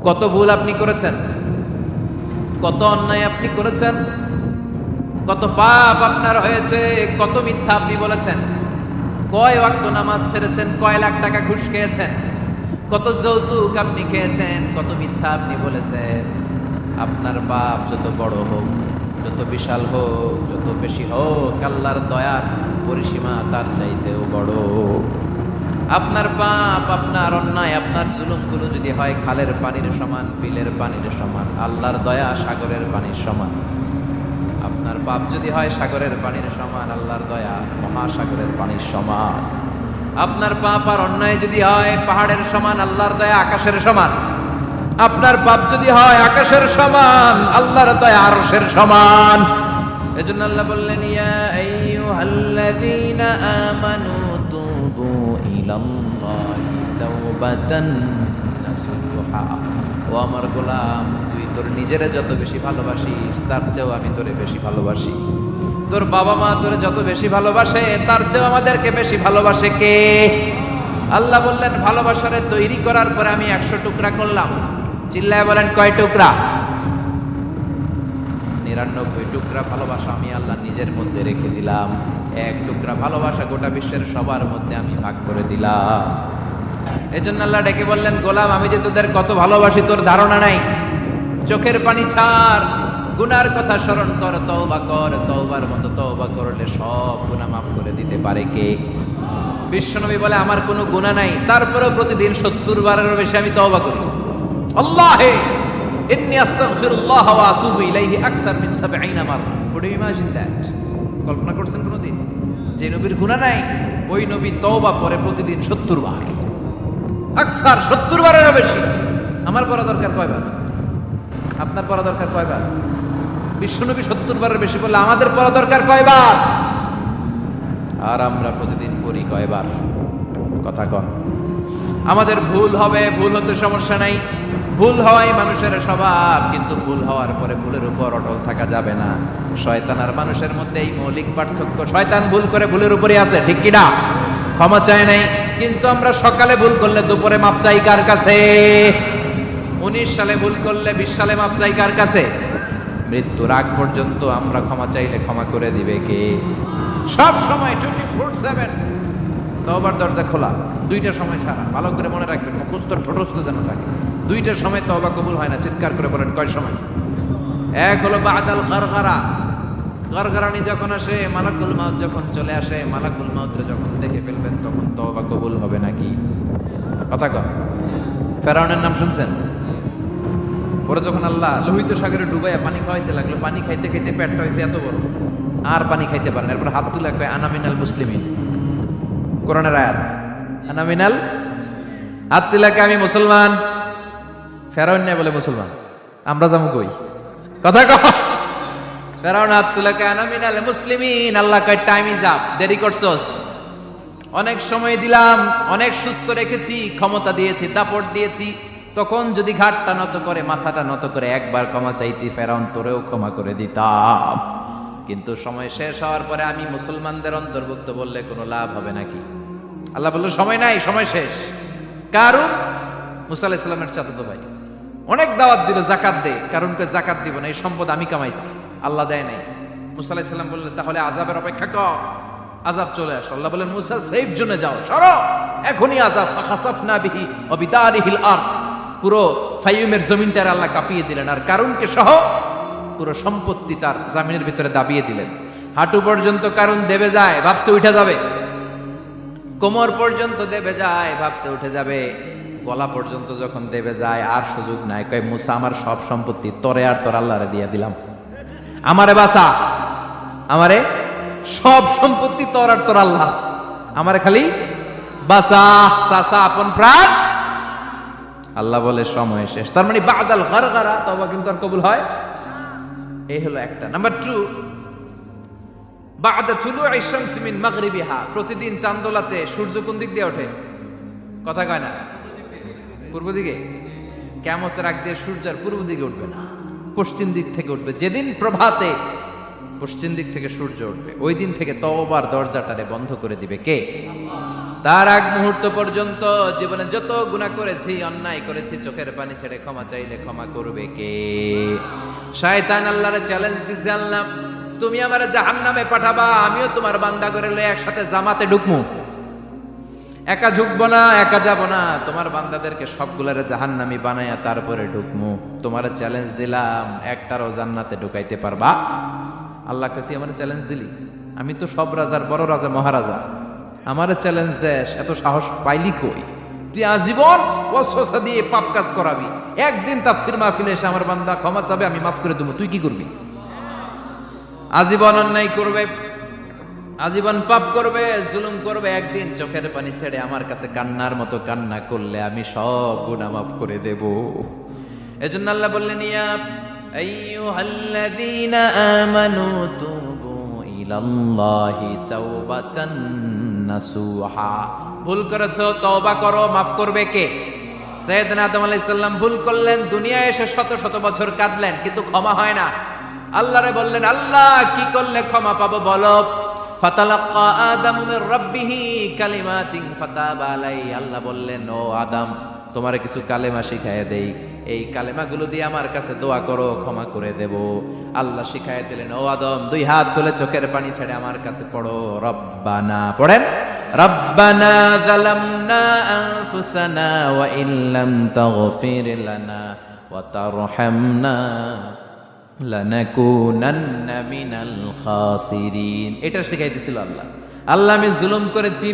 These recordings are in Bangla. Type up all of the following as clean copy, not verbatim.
কত ভুল আপনি করেছেন, কত অন্যায় আপনি করেছেন, কত পাপ আপনার হয়েছে, কত মিথ্যা আপনি বলেছেন, কয় ওয়াক্ত নামাজ ছেড়েছেন, কয় লাখ টাকা ঘুষ খেয়েছেন, কত যৌতুক আপনি খেয়েছেন, কত মিথ্যা আপনি বলেছেন। আপনার পাপ যত বড় হোক, যত বিশাল হোক, যত বেশি হোক, আল্লাহর দয়ার পরিসীমা তার চাইতেও বড়। আপনার পাপ, আপনার অন্যায়, আপনার জুলুমগুলো যদি হয় খালের পানির সমান, বিলের পানির সমান, আল্লাহর দয়া সাগরের পানির সমান। আপনার পাপ যদি হয় সাগরের পানির সমান, আল্লাহর দয়া মহাসাগরের পানির সমান। আপনার পাপ আর অন্যায় যদি হয় পাহাড়ের সমান, আল্লাহর দয়া আকাশের সমান। আপনার পাপ যদি হয় আকাশের সমান, আল্লাহর দয়া আরশের সমান। এজন্য আল্লাহ বললেন, ইয়া আইয়ুহাল্লাযীনা আমানু তুবু ইলাল্লাহি তাওবাতান নাসুহা। ও আমার গোলাম, তুই তোর নিজেরে যত বেশি ভালোবাসিস তার চেয়েও আমি তোরে বেশি ভালোবাসি। তোর বাবা মা তোরে যত বেশি ভালোবাসে তার চেয়েও আমাদেরকে বেশি ভালোবাসে কে? আল্লাহ বললেন, ভালোবাসারে তৈরি করার পরে আমি 100 টুকরা করলাম। চিল্লায় বলেন, কয় টুকরা? 99 টুকরা ভালোবাসা আমি আল্লাহ নিজের মধ্যে রেখে দিলাম। 1 টুকরা ভালোবাসা গোটা বিশ্বের সবার মধ্যে আমি ভাগ করে দিলাম। এজন্য আল্লাহ ডেকে বললেন, গোলাম আমি যে তোদের কত ভালোবাসি তোর ধারণা নাই। চোখের পানি ছাড়, গুনার কথা স্মরণ কর, তওবা কর। তওবার মতো তওবা করলে সব গুনাহ মাফ করে দিতে পারে কে? বিশ্বনবী বলে, আমার কোনো গুনাহ নাই, তারপরেও প্রতিদিন 70 বারেরও বেশি আমি তওবা করি। আল্লাহে ইন্নী আস্তাগফিরুল্লাহ ওয়া আতুবু ইলাইহি আকসার মিন 70 মাররা। Could you imagine that? কল্পনা করছেন কোনদিন যে নবীর গুনাহ নাই, ওই নবী তওবা করে প্রতিদিন 70 বার, আকসার 70 বারেরও বেশি। আমার পড়া দরকার কয়বার? আপনার পড়া দরকার কয়বার? বিশ্বনবী 70 বারের বেশি বললে আমাদের পড়া দরকার কয়বার? আর আমরা প্রতিদিন পড়ি কয়বার? কথা কন। আমাদের ভুল হবে, ভুল হতে সমস্যা নাই, ভুল হওয়াই মানুষের স্বভাব, কিন্তু ভুল হওয়ার পরে ভুলের উপর অটল থাকা যাবে না। শয়তান আর মানুষের মধ্যে এই মৌলিক পার্থক্য। শয়তান ভুল করে ভুলের উপরই আছে, ঠিক কিনা? ক্ষমা চায় নাই, কিন্তু আমরা সকালে ভুল করলে দুপুরে মাপ চাই কার কাছে? 19 সালে ভুল করলে 20 সালে মাপ চাই কার কাছে? মৃত্যুর আগ পর্যন্ত আমরা ক্ষমা চাইলে ক্ষমা করে দিবে কে? সব সময় 24/7 তওবার দরজা খোলা, 2টা সময় ছাড়া। ভালো করে মনে রাখবেন, মুখস্থ ঠোঁটস্থ যেন থাকে। 2টার সময় তওবা কবুল হয় না। চিৎকার করে বলেন, কয় সময়? এক হলো বাদাল গারগারা, গারগারানি যখন আসে, মালাকুল মাউত যখন চলে আসে, মালাকুল মাউতরে যখন দেখে ফেলবেন তখন তওবা কবুল হবে নাকি? কথা কন। ফেরাউনের নাম শুনছেন? ওরা যখন আল্লাহ লোহিত সাগরে ডুবাইয়া পানি খাওয়াইতে লাগলো, পানি খাইতে খাইতে পেটটা হয়েছে এত বড়, আর পানি খাইতে পারেন। এরপর হাত তুলে কয়, আনা মিনাল মুসলিমিন। কোরআনের আয়াত, আনা মিনাল, হাত তুলে কয়, আমি মুসলমান। ফেরাউন না বলে মুসলমান, আমরা যাবো কই? কথা কও। ফেরাউন হাত তুলে কয়, আনা মিনাল মুসলিমিন। আল্লাহ কয়, টাইম ইজ আপ, দেরি করছস। অনেক সময় দিলাম, অনেক সুস্থ রেখেছি, ক্ষমতা দিয়েছি, দাপট দিয়েছি, তখন যদি ঘাটটা নত করে, মাথাটা নত করে একবার ক্ষমা চাইতি, ফেরাউন তোরেও ক্ষমা করে দিতাম। কিন্তু সময় শেষ হওয়ার পরে আমি মুসলমানদের অন্তর্ভুক্ত বললে কোনো লাভ হবে নাকি? আল্লাহ বলল, সময় নাই, সময় শেষ। কারণ মুসা আলাইহিস সালামের চাচাতো ভাই অনেক দাওয়াত দিল, জাকাত দে। কারণকে জাকাত দিব না, এই সম্পদ আমি কামাইছি, আল্লাহ দেয় নাই। মুসা আলাইহিস সালাম বললেন, তাহলে আযাবের অপেক্ষা কর, আযাব চলে আসে। আল্লাহ বলেন, মুসা সেফ জোনে যাও, সরো, এখনই আযাব। ফাখাসাফনা বিহি ওয়া বিদারিহিল আরদ, পুরো ফাইয়ুমের জমিনটার আল্লাহ কাঁপিয়ে দিলেন, আর কারুনকে সহ পুরো সম্পত্তি তার জামিনের ভিতরে দাবিয়ে দিলেন। হাঁটু পর্যন্ত কারুন দেবে যায়, ভাবছে উঠে যাবে। কোমর পর্যন্ত দেবে যায়, ভাবছে উঠে যাবে। গলা পর্যন্ত যখন দেবে যায়, আর সুযোগ নাই। কয়, মুসা আমার সব সম্পত্তি তোরে আর তোর আল্লাহরে দিয়ে দিলাম, আমারে বাঁচা, আমারে সব সম্পত্তি তোর আর তোর আল্লাহ, আমারে খালি বাঁচা, চাচা আপন প্রাণ। আল্লাহ বলে, সময় শেষ। তার মানে বাদাল গারগারা, তওবা কিন্তু আর কবুল হয়? এই হলো একটা। নাম্বার 2, বাদা তুলুই শামসি মিন মাগরিবিহা, প্রতিদিন চাঁদোলাতে সূর্য কোন দিক দিয়ে ওঠে? কথা কয় না? পূর্ব দিকে। কিয়ামতের আগ দিয়ে সূর্য আর পূর্ব দিকে উঠবে না, পশ্চিম দিক থেকে উঠবে। যেদিন প্রভাতে পশ্চিম দিক থেকে সূর্য উঠবে, ওই দিন থেকে তওবার দরজাটারে বন্ধ করে দিবে কে? তার আগ মুহূর্ত পর্যন্ত জীবনে যত গুনাহ করেছি, অন্যায় করেছি, চোখের পানি ছেড়ে ক্ষমা চাইলে ক্ষমা করবে কে? শয়তান আল্লাহরে চ্যালেঞ্জ দিছে, আল্লাহ তুমি আমারে জাহান্নামে পাঠাবা, আমিও তোমার বান্দা করে লয়ে একসাথে জামাতে ঢুকমু। একা ঢুকবো না, একা যাব না, তোমার বান্দাদেরকে সবগুলারে জাহান্নামী বানায়া তারপরে ঢুকমু। তোমারে চ্যালেঞ্জ দিলাম, একটারও জান্নাতে ঢুকাইতে পারবা? আল্লাহকে তুই আমার চ্যালেঞ্জ দিলি? আমি তো সব রাজার বড় রাজা, মহারাজা, আমারে চ্যালেঞ্জ দেশ, এত সাহস পাইলি কই? তুই আজীবন ওয়াসওয়াসা দিয়ে পাপ কাজ করাবি, একদিন তাফসীর মাহফিলে এসে আমার বান্দা ক্ষমা চাবে, আমি মাফ করে দেবো, তুই কি করবি? আজীবন অন্যায় করবে, আজীবন পাপ করবে, জুলুম করবে, একদিন চোখের পানি ছেড়ে আমার কাছে কান্নার মতো কান্না করলে আমি সব গুনাহ মাফ করে দেব। এজন্য আল্লাহ বললেন, ইয়া আইয়ুহাল্লাযীনা আমানু তুবু ইলাল্লাহি তাওবাতান নাসুহা। ভুল করেছো, তওবা করো, মাফ করবে কে? সাইয়েদনা আদম আলাইহিস সালাম ভুল করলেন, দুনিয়ায় এসে শত শত বছর কাঁদলেন, কিন্তু ক্ষমা হয় না। আল্লাহরে বললেন, আল্লাহ কি করলে ক্ষমা পাবো বলো? ফাতালাক্কা আদামু মির রাব্বিহি কালিমাতিন ফাতাবা আলাইহি। আল্লাহ বললেন, ও আদম, তোমারে কিছু কালেমা শিখাইয়া দেই, এই কালেমাগুলো দিয়ে আমার কাছে দোয়া করো, ক্ষমা করে দেব। আল্লাহ শিখাইয়া দিলেন, ও আদম, দুই হাত তুলে চোখের পানি ছেড়ে আমার কাছে পড়ো, রব্বানা, পড়েন, রব্বানা যালামনা আনফুসানা ওয়া ইল্লাম তাগফির লানা ওয়া তারহামনা লানাকুনান্না মিনাল খাসিরিন। এটা শিখাই দিছিল আল্লাহ। আল্লাহ, আমি জুলুম করেছি,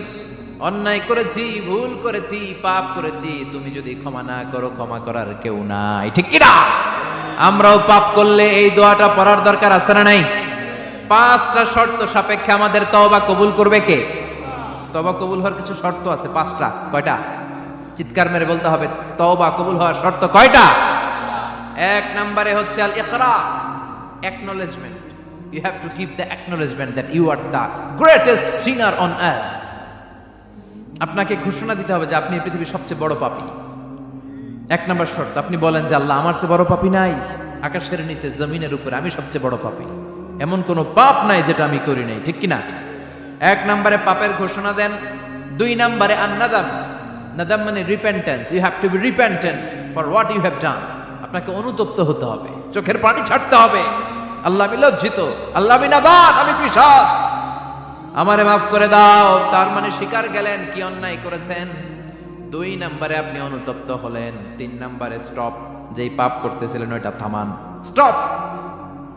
অন্যায় করেছি, ভুল করেছি, পাপ করেছি, তুমি যদি ক্ষমা না করো, ক্ষমা করার কেউ নাই, ঠিক কি না? আমরাও পাপ করলে এই দোয়াটা পড়ার দরকার আছে না নাই? 5টা শর্ত সাপেক্ষে আমাদের তওবা কবুল করবে কে? তওবা কবুল হওয়ার কিছু শর্ত আছে, 5টা। কয়টা? চিৎকার মেরে বলতে হবে, তওবা কবুল হওয়ার শর্ত কয়টা? 1 নম্বরে হচ্ছে আল ইকরা, acknowledgement. You have to give the acknowledgement that you are the greatest sinner on earth. আপনাকে ঘোষণা দিতে হবে যে আপনি এই পৃথিবীর সবচেয়ে বড় পাপী। 1 নম্বর শর্ত, আপনি বলেন যে আল্লাহ, আমার চেয়ে বড় পাপী নাই, আকাশের নিচে জমিনের উপরে আমি সবচেয়ে বড় পাপী, এমন কোনো পাপ নাই যেটা আমি করি নাই, ঠিক কি না? 1 নম্বরে পাপের ঘোষণা দেন। 2 নম্বরে আন-নাদাম, নাদাম মানে repentance. You have to be repentant for what you have done. আপনাকে অনুতপ্ত হতে হবে, চোখের পানি ছাড়তে হবে। আল্লাহ, আমি লজ্জিত, আল্লাহ আমি নাদান, আমি পিশাচ, আমারে মাফ করে দাও। তার মানে স্বীকার গেলেন কি অন্যায় করেছেন। 2 নম্বরে আপনি অনুতপ্ত হলেন। 3 নম্বরে স্টপ, যেই পাপ করতেছিলেন ওইটা থামান, stop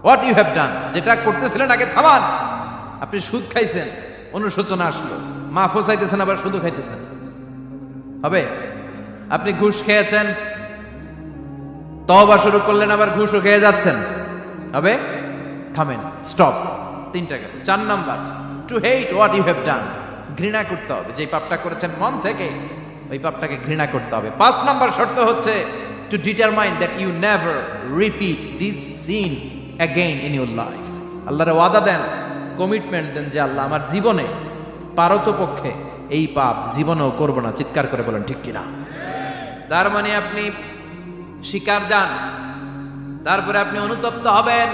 what you have done, যেটা করতেছিলেন আগে থামান। আপনি সুদ খাইছেন, অনুশোচনা আসলো, মাফও চাইতেছেন, আবার সুদও খাইতেছেন, হবে? আপনি ঘুষ খেয়েছেন, তওবা শুরু করলেন, আবার ঘুষও খেয়ে যাচ্ছেন, হবে? থামেন, স্টপ। 3টা গেল। 4 number, to hate what you have done, ঘৃণা করতে হবে, যে পাপটা করেছেন মন থেকে ওই পাপটাকে ঘৃণা করতে হবে। 5 নাম্বার শর্ত হচ্ছে to determine that you never repeat this sin again in your life. আল্লাহর ওয়াদা দেন, কমিটমেন্ট দেন যে আল্লাহ, আমার জীবনে পারতপক্ষে এই পাপ জীবনেও করব না। চিৎকার করে বলেন ঠিক কিনা? তার মানে আপনি স্বীকার যান, তারপরে আপনি অনুতপ্ত হবেন,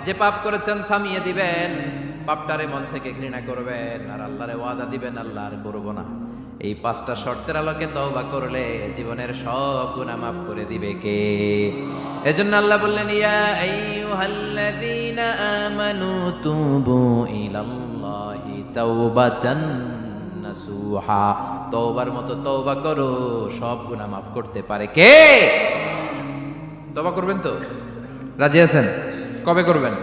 যে পাপ করেছেন থামিয়ে দিবেন, পাপটারে মন থেকে ঘৃণা করবেন, আর আল্লাহরে ওয়াদা দিবেন, আল্লাহ আর করব না। এই 5টা শর্তের আলোকে তওবা করলে জীবনের সব গুনাহ মাফ করে দিবে কে? এজন্য আল্লাহ বললেন, ইয়া আইয়ুহাল্লাযীনা আমানু তুবু ইলাল্লাহি তাওবাতান নাসুহা। তওবার মতো তওবা করো, সব গুনাহ মাফ করতে পারে কে? তওবা করবেন তো? রাজি আছেন? কবে করবেন?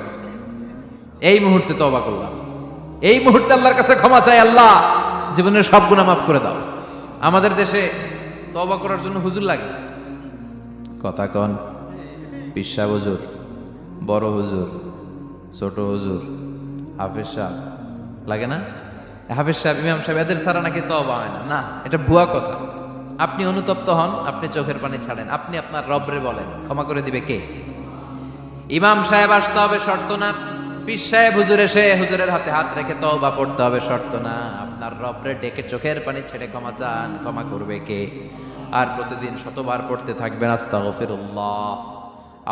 এই মুহূর্তে তওবা করলাম, এই মুহূর্তে আল্লাহর কাছে ক্ষমা চাই, আল্লাহ জীবনের সব গুনাহ মাফ করে দাও। আমাদের দেশে তওবা করার জন্য হুজুর লাগে, কথা কন, পিসা হুজুর, বড় হুজুর, ছোট হুজুর, হাফেজ সাহেব লাগে না? হাফেজ সাহেব, ইমাম সাহেব, এদের ছাড়া নাকি তওবা হয় না। না, এটা ভুয়া কথা। আপনি অনুতপ্ত হন, আপনি চোখের পানি ছাড়েন, আপনি আপনার রবরে বলেন, ক্ষমা করে দিবে কে? ইমাম সাহেব আসতে হবে শর্ত না, পীর সাহেব হুজুর এসে হুজুরের হাতে হাত রেখে তওবা পড়তে হবে শর্ত না। আপনার রবরে ডেকে চোখের পানি ছেড়ে ক্ষমা চান, ক্ষমা করবে কে? আর প্রতিদিন শতবার পড়তে থাকবেন আস্তাগফিরুল্লাহ।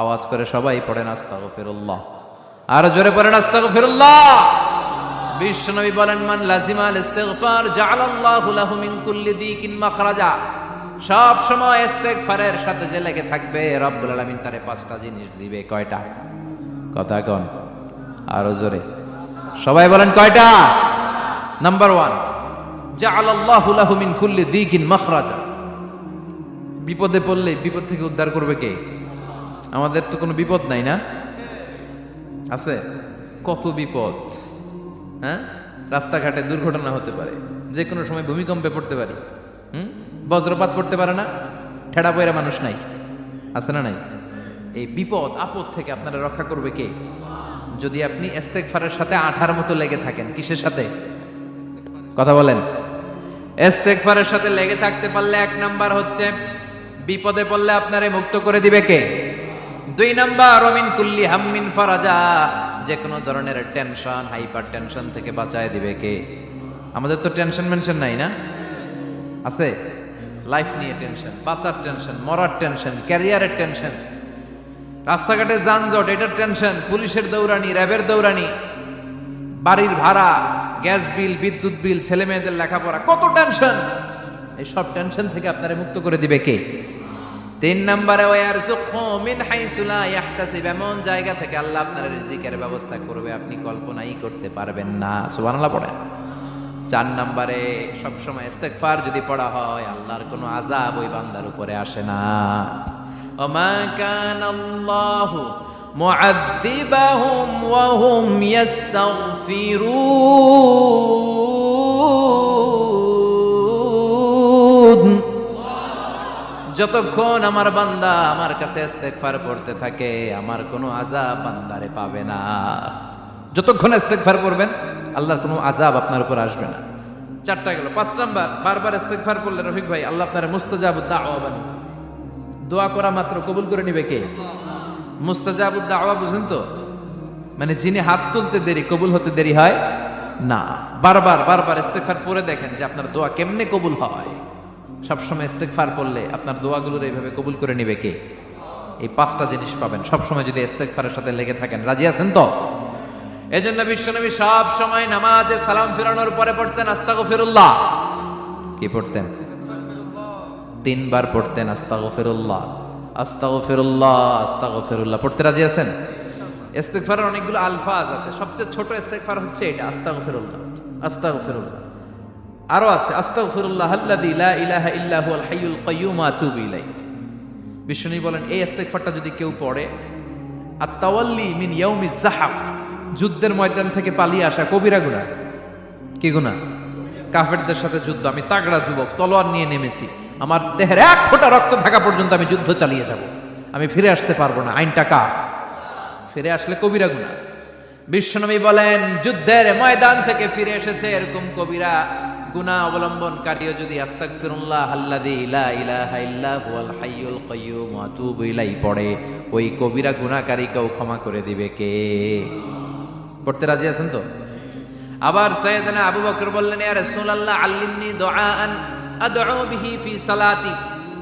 আওয়াজ করে সবাই পড়েন আস্তাগফিরুল্লাহ, আর জোরে পড়েন আস্তাগফিরুল্লাহ। বিশ্বনবী বলেন, মান লাজিমাল ইস্তিগফার জাআলাল্লাহু লাহু মিন কুল্লি দিকিন মাখরাজা। সব সময় ইস্তিগফারের সাথে যে লেগে থাকবে, রব্বুল আলামিন তারে 5টা জিনিস দিবে। কয়টা? কথা কোন আরো জোরে, সবাই বলেন কয়টা? নাম্বার 1, জাআলাল্লাহু লাহু মিন কুল্লি দিকিন মাখরাজা। বিপদে পড়লে বিপদ থেকে উদ্ধার করবে কে? আমাদের তো কোনো বিপদ নাই না? আছে? কত বিপদ, হ্যাঁ? রাস্তাঘাটে দুর্ঘটনা হতে পারে, যে কোনো সময় ভূমিকম্পে পড়তে পারি, বজ্রপাত পড়তে পারে না, ঠেড়া পয়রা মানুষ নাই, আছে না নাই? এই বিপদ আপদ থেকে আপনারা রক্ষা করবে কে? যদি আপনি ইস্তেগফারের সাথে আঠার মতো লেগে থাকেন। কিসের সাথে? কথা বলেন। ইস্তেগফারের সাথে লেগে থাকতে পারলে 1 নাম্বার হচ্ছে বিপদে পড়লে আপনারে মুক্ত করে দিবে কে? 2 নাম্বার ওমিন কুল্লি হাম্মিন ফারাজা, যে কোনো ধরনের টেনশন, হাইপার টেনশন থেকে বাঁচায় দিবে কে? আমাদের তো টেনশন মেনশন নাই না? আছে? লাইফ নিয়ে টেনশন, বাঁচার টেনশন, মরার টেনশন, ক্যারিয়ারের টেনশন, রাস্তাঘাটে যানজট এটার টেনশন, পুলিশের দৌড়ানি, র্যাবের দৌড়ানি, বাড়ির ভাড়া, গ্যাস বিল, বিদ্যুৎ বিল, ছেলে মেয়েদের লেখাপড়া, কত টেনশন। এই সব টেনশন থেকে আপনারে মুক্ত করে দিবে কে? 3 নম্বরে ওয়ারযুকহু মিন হাইসু লা ইয়াহতাসিব, এমন জায়গা থেকে আল্লাহ আপনার রিজিকের ব্যবস্থা করবে আপনি কল্পনাই করতে পারবেন না। সুবহানাল্লাহ পড়েন। 4 নম্বরে সবসময় ইস্তেগফার যদি পড়া হয়, আল্লাহর কোনো আযাব ওই বান্দার উপরে আসে না। ওমা কানাল্লাহু মুআযযিবাহুম ওয়া হুম ইস্তাগফিরুন। যতক্ষণ আমার বান্দা আমার কাছে ইস্তেগফার পড়তে থাকে, আমার কোনো আযাব বান্দারে পাবে না। যতক্ষণ ইস্তেগফার পড়বেন, আল্লাহর কোনো আযাব আপনার উপর আসবে না। 4টা গেল। 5 নাম্বার, বারবার ইস্তেগফার পড়লে রফিক ভাই আল্লাহ আপনার মুস্তাজাবুদ দাওয়া বানিয়ে, দোয়া করা মাত্র কবুল করে নিবে কে? মুস্তাজাবুদ দাওয়া বুঝেন তো? মানে যিনি হাত তুলতে দেরি, কবুল হতে দেরি হয় না। বারবার ইস্তেগফার পড়ে দেখেন যে আপনার দোয়া কেমনে কবুল হয়। সবসময় ইস্তেগফার পড়লে আপনার দোয়াগুলোর এইভাবে কবুল করে নিবে কে? এই 5টা জিনিস পাবেন সবসময় যদি ইস্তেগফারের সাথে লেগে থাকেন। রাজি আছেন তো? এজন্য বিশ্বনবী সব সময় নামাজে সালাম ফিরানোর পরে পড়তেন আস্তাগফিরুল্লাহ। কি পড়তেন? 3 বার পড়তেন আস্তাগফিরুল্লাহ, আস্তাগফিরুল্লাহ, আস্তাগফিরুল্লাহ। পড়তে রাজি আছেন? ইস্তেগফারের অনেকগুলো আলফাজ আছে, সবচেয়ে ছোট ইস্তেগফার হচ্ছে এটা, আস্তাগফিরুল্লাহ, আস্তাগফিরুল্লাহ। আরো আছে আস্তাগফিরুল্লাহ আল্লাযী লা ইলাহা ইল্লা হুয়াল হাইয়ুল কাইয়্যুম ওয়া আতুবু ইলাইহি। বিশ্বনবী বলেন এই ইস্তেগফারটা যদি কেউ পড়ে, আত-তাওয়াল্লি মিন ইয়াউমিজ যাহাফ, যুদ্ধের ময়দান থেকে পালিয়ে আসা কবিরা গুনাহ। কি গুনাহ? কাফেরদের সাথে যুদ্ধ, আমি তাগড়া যুবক, তলোয়ার নিয়ে নেমেছি, আমার দেহের 1 ফোঁটা রক্ত থাকা পর্যন্ত আমি যুদ্ধ চালিয়ে যাব, আমি ফিরে আসতে পারবো না, আইনটা কার? ফিরে আসলে কবিরা গুনাহ। বিশ্বনবী বলেন যুদ্ধের ময়দান থেকে ফিরে এসেছে এরকম কবিরা গুনাহ অবলম্বনকারীও যদি আস্তাগফিরুল্লাহ আল্লাযী লা ইলাহা ইল্লা হুয়াল হাইয়ুল কাইয়্যুম ওয়া আতুবু ইলাইহি পড়ে, ওই কবিরা গুনাহকারীকেও ক্ষমা করে দিবে কে? পড়তে রাজি আছেন তো? আবার সাইয়েদনা আবু বকর বললেন, ইয়া রাসূলুল্লাহ আল্লিমনি দুআআন আদউ বিহি ফি সালাতি,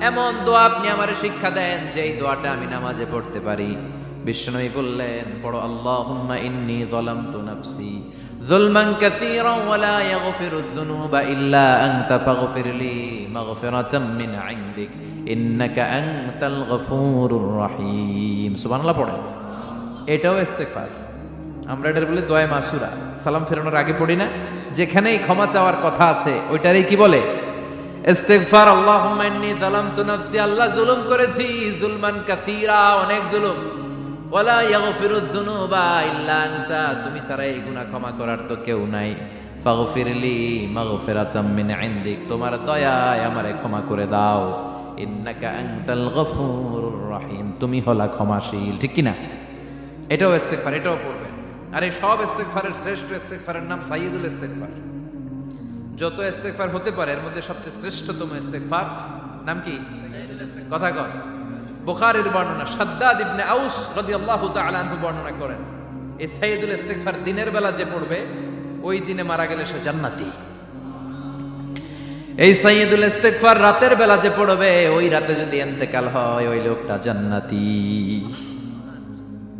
এমন দোয়া আপনি আমারে শিক্ষা দেন যে এই দোয়াটা আমি নামাজে পড়তে পারি। বিশ্বনবী বললেন পড়ো, আল্লাহুম্মা ইন্নী যালামতু নাফসি যুলমান কাসীরান ওয়া লা ইয়াগফিরুয যুনুবা ইল্লা আনতা ফাগফিরলি মাগফিরাতাম মিন ইনদিক ইন্নাকা আনতাল গফুরুর রহিম। সুবহানাল্লাহ পড়েন। এটাও ইস্তেগফার। আমরা এটার বলে দোয়া মাসুরা, সালাম ফেরানোর আগে পড়ি না? যেখানেই ক্ষমা চাওয়ার কথা আছে ওইটারই কি বলে? ইস্তেগফার। আল্লাহুম্মা ইন্নী যালামতু নাফসি, আল্লাহ জুলুম করেছি, যুলমান কাসীরা, অনেক জুলুম, ওয়ালা ইয়াগফিরুয যুনুবা ইল্লা আনতা, তুমি ছাড়া এই গুনাহ ক্ষমা করার তো কেউ নাই। ফাগফিরলি মাগফিরাতাম মিন ইনদিক, তোমার দয়ায় আমারে ক্ষমা করে দাও। ইন্নাকা আনতাল গফুরুর রহিম, তুমি হলা ক্ষমাশীল। ঠিক কি না? এটাও ইস্তেগফার, এটাও পড়বেন। আর এই সব ইস্তেগফারের শ্রেষ্ঠ ইস্তেগফারের নাম সাইয়্যিদুল ইস্তেগফার। যত ইস্তেগফার হতে পারে এর মধ্যে সবচেয়ে শ্রেষ্ঠতম ইস্তেগফার নাম কি? কথা কন। বুখারীর বর্ণনা, শাদ্দাদ ইবনে আউস রাদিয়াল্লাহু তাআলা আনহু বর্ণনা করেন, এই সাইয়্যিদুল ইস্তেগফার দিনের বেলা যে পড়বে ওই দিনে মারা গেলে সে জান্নাতি। এই সাইয়্যিদুল ইস্তেগফার রাতের বেলা যে পড়বে ওই রাতে যদি ইন্তেকাল হয় ওই লোকটা জান্নাতি।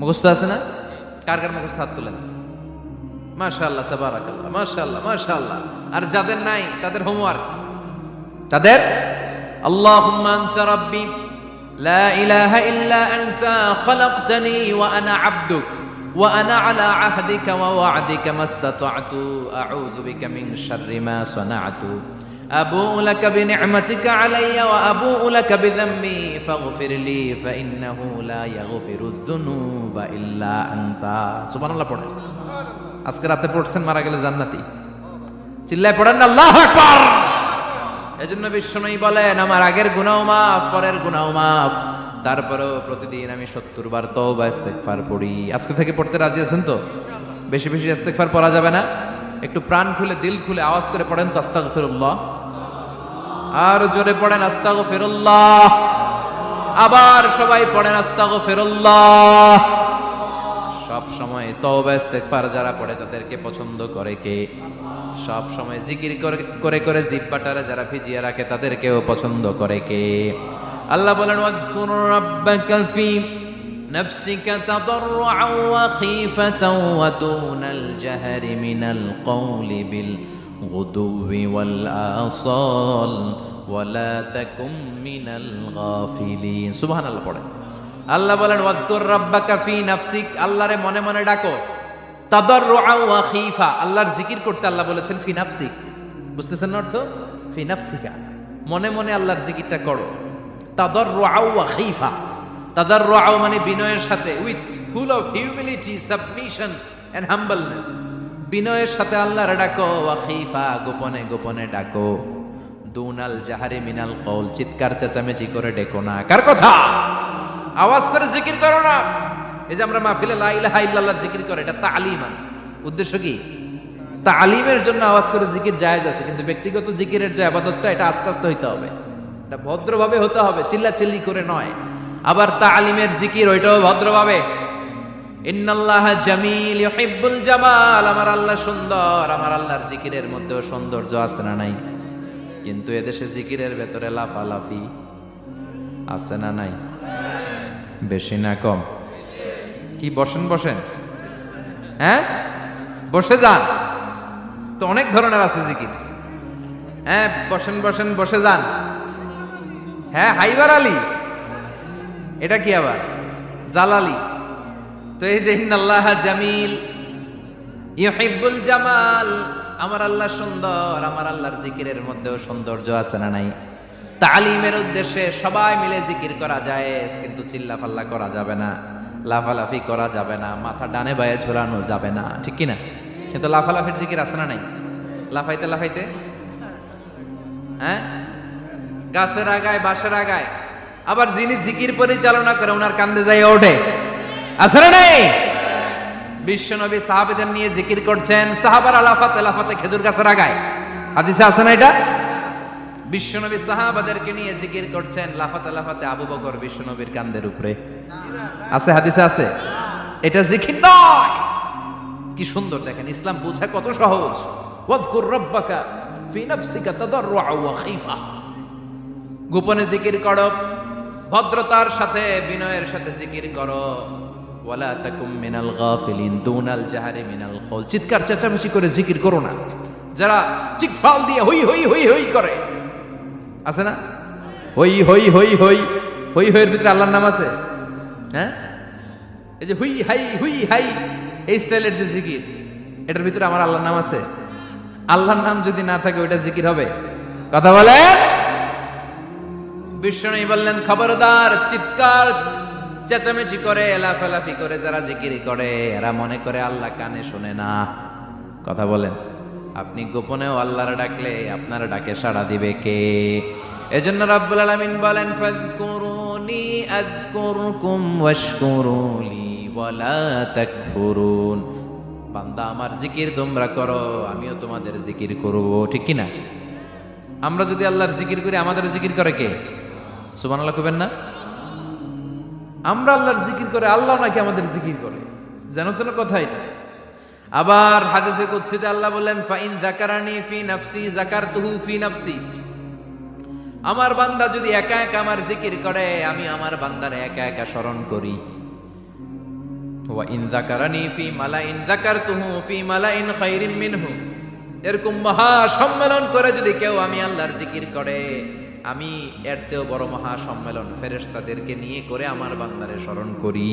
মুখস্থ আছে না? কার কার মুখস্থ হাত তুলেন। মাশাআল্লাহ, তাবারাকাল্লাহ, মাশাআল্লাহ, মাশাআল্লাহ। আর যাদের নাই তাদের হোমওয়ার্ক, তাদের আল্লাহুম্মা আনতা রাব্বি লা ইলাহা ইল্লা আনতা খালাকতানি ওয়া আনা আবদুক ওয়া আনা আলা আহদিকা ওয়া ওয়া'দিকা মাস্তাতা'তু আউযু বিকা মিন শাররি মা সানা'তু আবুউ লাকা বিনি'মাতিকা আলাইয়া ওয়া আবুউ লাকা বিযামবি ফাগফির লি ফাইন্নাহু লা ইয়াগফিরুদ যুনুবা ইল্লা আনতা। সুবহানাল্লাহ পড়েন। আজকে রাতে পড়ছেন, মারা গেলে জান্নাতি। চিল্লায় পড়েন না আল্লাহু আকবার। এজন্য বিশ্বনবী বলেন, আমার আগের গুনাহ মাফ, পরের গুনাহ মাফ, তারপরেও প্রতিদিন আমি 70 বার তওবা ইস্তেগফার পড়ি। আজকে থেকে পড়তে রাজি আছেন তো? বেশি বেশি ইস্তেগফার পড়া যাবে না? একটু প্রাণ খুলে, দিল খুলে আওয়াজ করে পড়েন তো আস্তাগফিরুল্লাহ। আর জোরে পড়েন আস্তাগফিরুল্লাহ। আবার সবাই পড়েন আস্তাগফিরুল্লাহ। সব সময় তওবা ইস্তেগফার যারা পড়ে তাদেরকে পছন্দ করে কে? সব সময় জিকির করে করে জিহ্বাটারে যারা ভিজিয়ে রাখে তাদেরকেও পছন্দ করে কে? আল্লাহ বলেন, ওয়াযকুর রাব্বাকা ফি নাফসিকা তাদাররুআন ওয়া খীফাতান ওয়া দুনাল জাহরি মিনাল কওলি বিল গুদুওয়ি ওয়াল আসাল ওয়া লা তাকুম মিনাল গাফিলিন। সুবহানাল্লাহ পড়েন। আল্লাহ বলেন, ওয়াযকুর রাব্বাকা ফি নাফসিক, আল্লাহরে মনে মনে ডাকো। তাদাররুআন ওয়া খীফা, আল্লাহর জিকির করতে আল্লাহ বলেছেন ফি নাফসিক। বুঝতেছেন অর্থ? ফি নাফসিকা, মনে মনে আল্লাহর জিকিরটা করো। তাদাররুআন ওয়া খীফা, তাদাররুআন মানে বিনয়ের সাথে, with full of humility, submission and humbleness. বিনয়ের সাথে আল্লাহরে ডাকো। ওয়া খীফা, গোপনে গোপনে ডাকো। দুনাল জাহারি মিনাল কওল, চিৎকার চেঁচামেচি করে ডেকো না। কার কথা? আওয়াজ করে জিকির করো না। এই যে আমরা মাহফিলে লা ইলাহা ইল্লাল্লাহর জিকির করে, এটা তালিমান। উদ্দেশ্য কি? তালিমের জন্য আওয়াজ করে জিকির জায়েজ আছে, কিন্তু ব্যক্তিগত জিকিরের যে ইবাদতটা, এটা আস্তে আস্তে হইতে হবে, এটা ভদ্রভাবে হতে হবে, চিল্লাচিল্লি করে নয়। আবার তালিমের জিকির ওইটাও ভদ্রভাবে। ইন্নাল্লাহা জামিল ইউহিব্বুল জামাল, আমার আল্লাহ সুন্দর, আমার আল্লাহর জিকিরের মধ্যেও সৌন্দর্য আছে না নাই? কিন্তু এদেশে জিকিরের ভেতরে লাফালাফি আছে না নাই? বেশি না কম? কি বসেন বসেন, হ্যাঁ বসে যান তো, অনেক ধরনের আছে জিকির। হ্যাঁ বসেন বসেন, বসে যান। হ্যাঁ হাইবার আলী, এটা কি আবার জালালি? তো এই যে ইন্নাল্লাহা জামিল ইউহিব্বুল জামাল, আমার আল্লাহ সুন্দর, আমার আল্লাহর জিকিরের মধ্যেও সৌন্দর্য আছে না নাই? তালিমের উদ্দেশ্যে সবাই মিলে জিকির করা যায়, কিন্তু চিল্লাফাল্লা করা যাবে না, লাফালাফি করা যাবে না, মাথা ডানে বায়ে ঝোলানো যাবে না, ঠিক কি না? কিন্তু লাফালাফির জিকির আছে না নাই? লাফাইতে লাফাইতে, হ্যাঁ গাছের আগায়, বাঁশের আগায়। আবার যিনি জিকির পরিচালনা করে ওনার কান্দে যাই ওঠে, আছে না নাই? বিশ্বনবী সাহাবীদের নিয়ে জিকির করছেন, সাহাবারা লাফাতে লাফাতে খেজুর গাছের আগায়। হাদিসে আছে না এটা? বিশ্বনবী সাহাবাদেরকে নিয়ে জিকির করছেন, লাফাতে লাফাতে আবু বকর বিশ্বনবীর কান্দের উপরে। আছে, হাদিসে আছে। এটা জিকির নয়। কি সুন্দর দেখেন, ইসলাম বোঝা কত সহজ। ওয়াযকুর রাব্বাকা ফি নাফসিকা তাদাররুআন ওয়া খীফা, গোপনে জিকির করো, ভদ্রতার সাথে, বিনয়ের সাথে জিকির করো। ওয়ালা তাকুম মিনাল গাফিলিন, দুনাল জাহারি মিনাল কওল, চিৎকার চেঁচামেচি করে জিকির করো না। যারা চিকফাল দিয়ে হই হই হই হই করে, আছে না? হই হই হই হই হই হইয়ের ভিতরে আল্লাহর নাম আছে। হ্যাঁ এই যে হুই হাই হুই হাই, এই স্টাইলের যে জিকির, এটার ভিতরে আমার আল্লাহর নাম আছে? আল্লাহর নাম যদি না থাকে ওইটা জিকির হবে? কথা বলে। বিষ্ণু বললেন, খবরদার, চিৎকার চেঁচামেচি করে, লাফালাফি করে যারা জিকির করে, এরা মনে করে আল্লাহ কানে শোনে না। কথা বলেন। আপনি গোপনেও আল্লাহর ডাকলে আপনার ডাকে সাড়া দিবে কে? এজন্য রাব্বুল আলামিন বলেন, ফাযকুরুনি আযকুরকুম ওয়াশকুরুলি ওয়ালা তাকফুরুন। বান্দা আমার জিকির তোমরা করো, আমিও তোমাদের জিকির করব, ঠিক কি না? আমরা যদি আল্লাহর জিকির করি, আমাদের জিকির করে কে? সুবহানাল্লাহ কইবেন না? আমরা আল্লাহর জিকির করে, আল্লাহ নাকি আমাদের জিকির করে, জানো তো না কথা এটা? আবার হাদিসে কুদসিতে আল্লাহ বলেন, ফাইন যাকারানি ফি নাফসি যাকারতুহু ফি নাফসি, আমার বান্দা যদি একা একা আমার জিকির করে, আমি আমার বান্দারে একা একা স্মরণ করি। ওয়া ইন যাকারানি ফি মালাইন যাকারতুহু ফি মালাইন খায়রিম মিনহু। এরকম মহা সম্মেলন করে যদি কেউ আমি আল্লাহর জিকির করে, আমি এর চেয়েও বড় মহা সম্মেলন ফেরেশতাদেরকে নিয়ে করে আমার বান্দারে স্মরণ করি।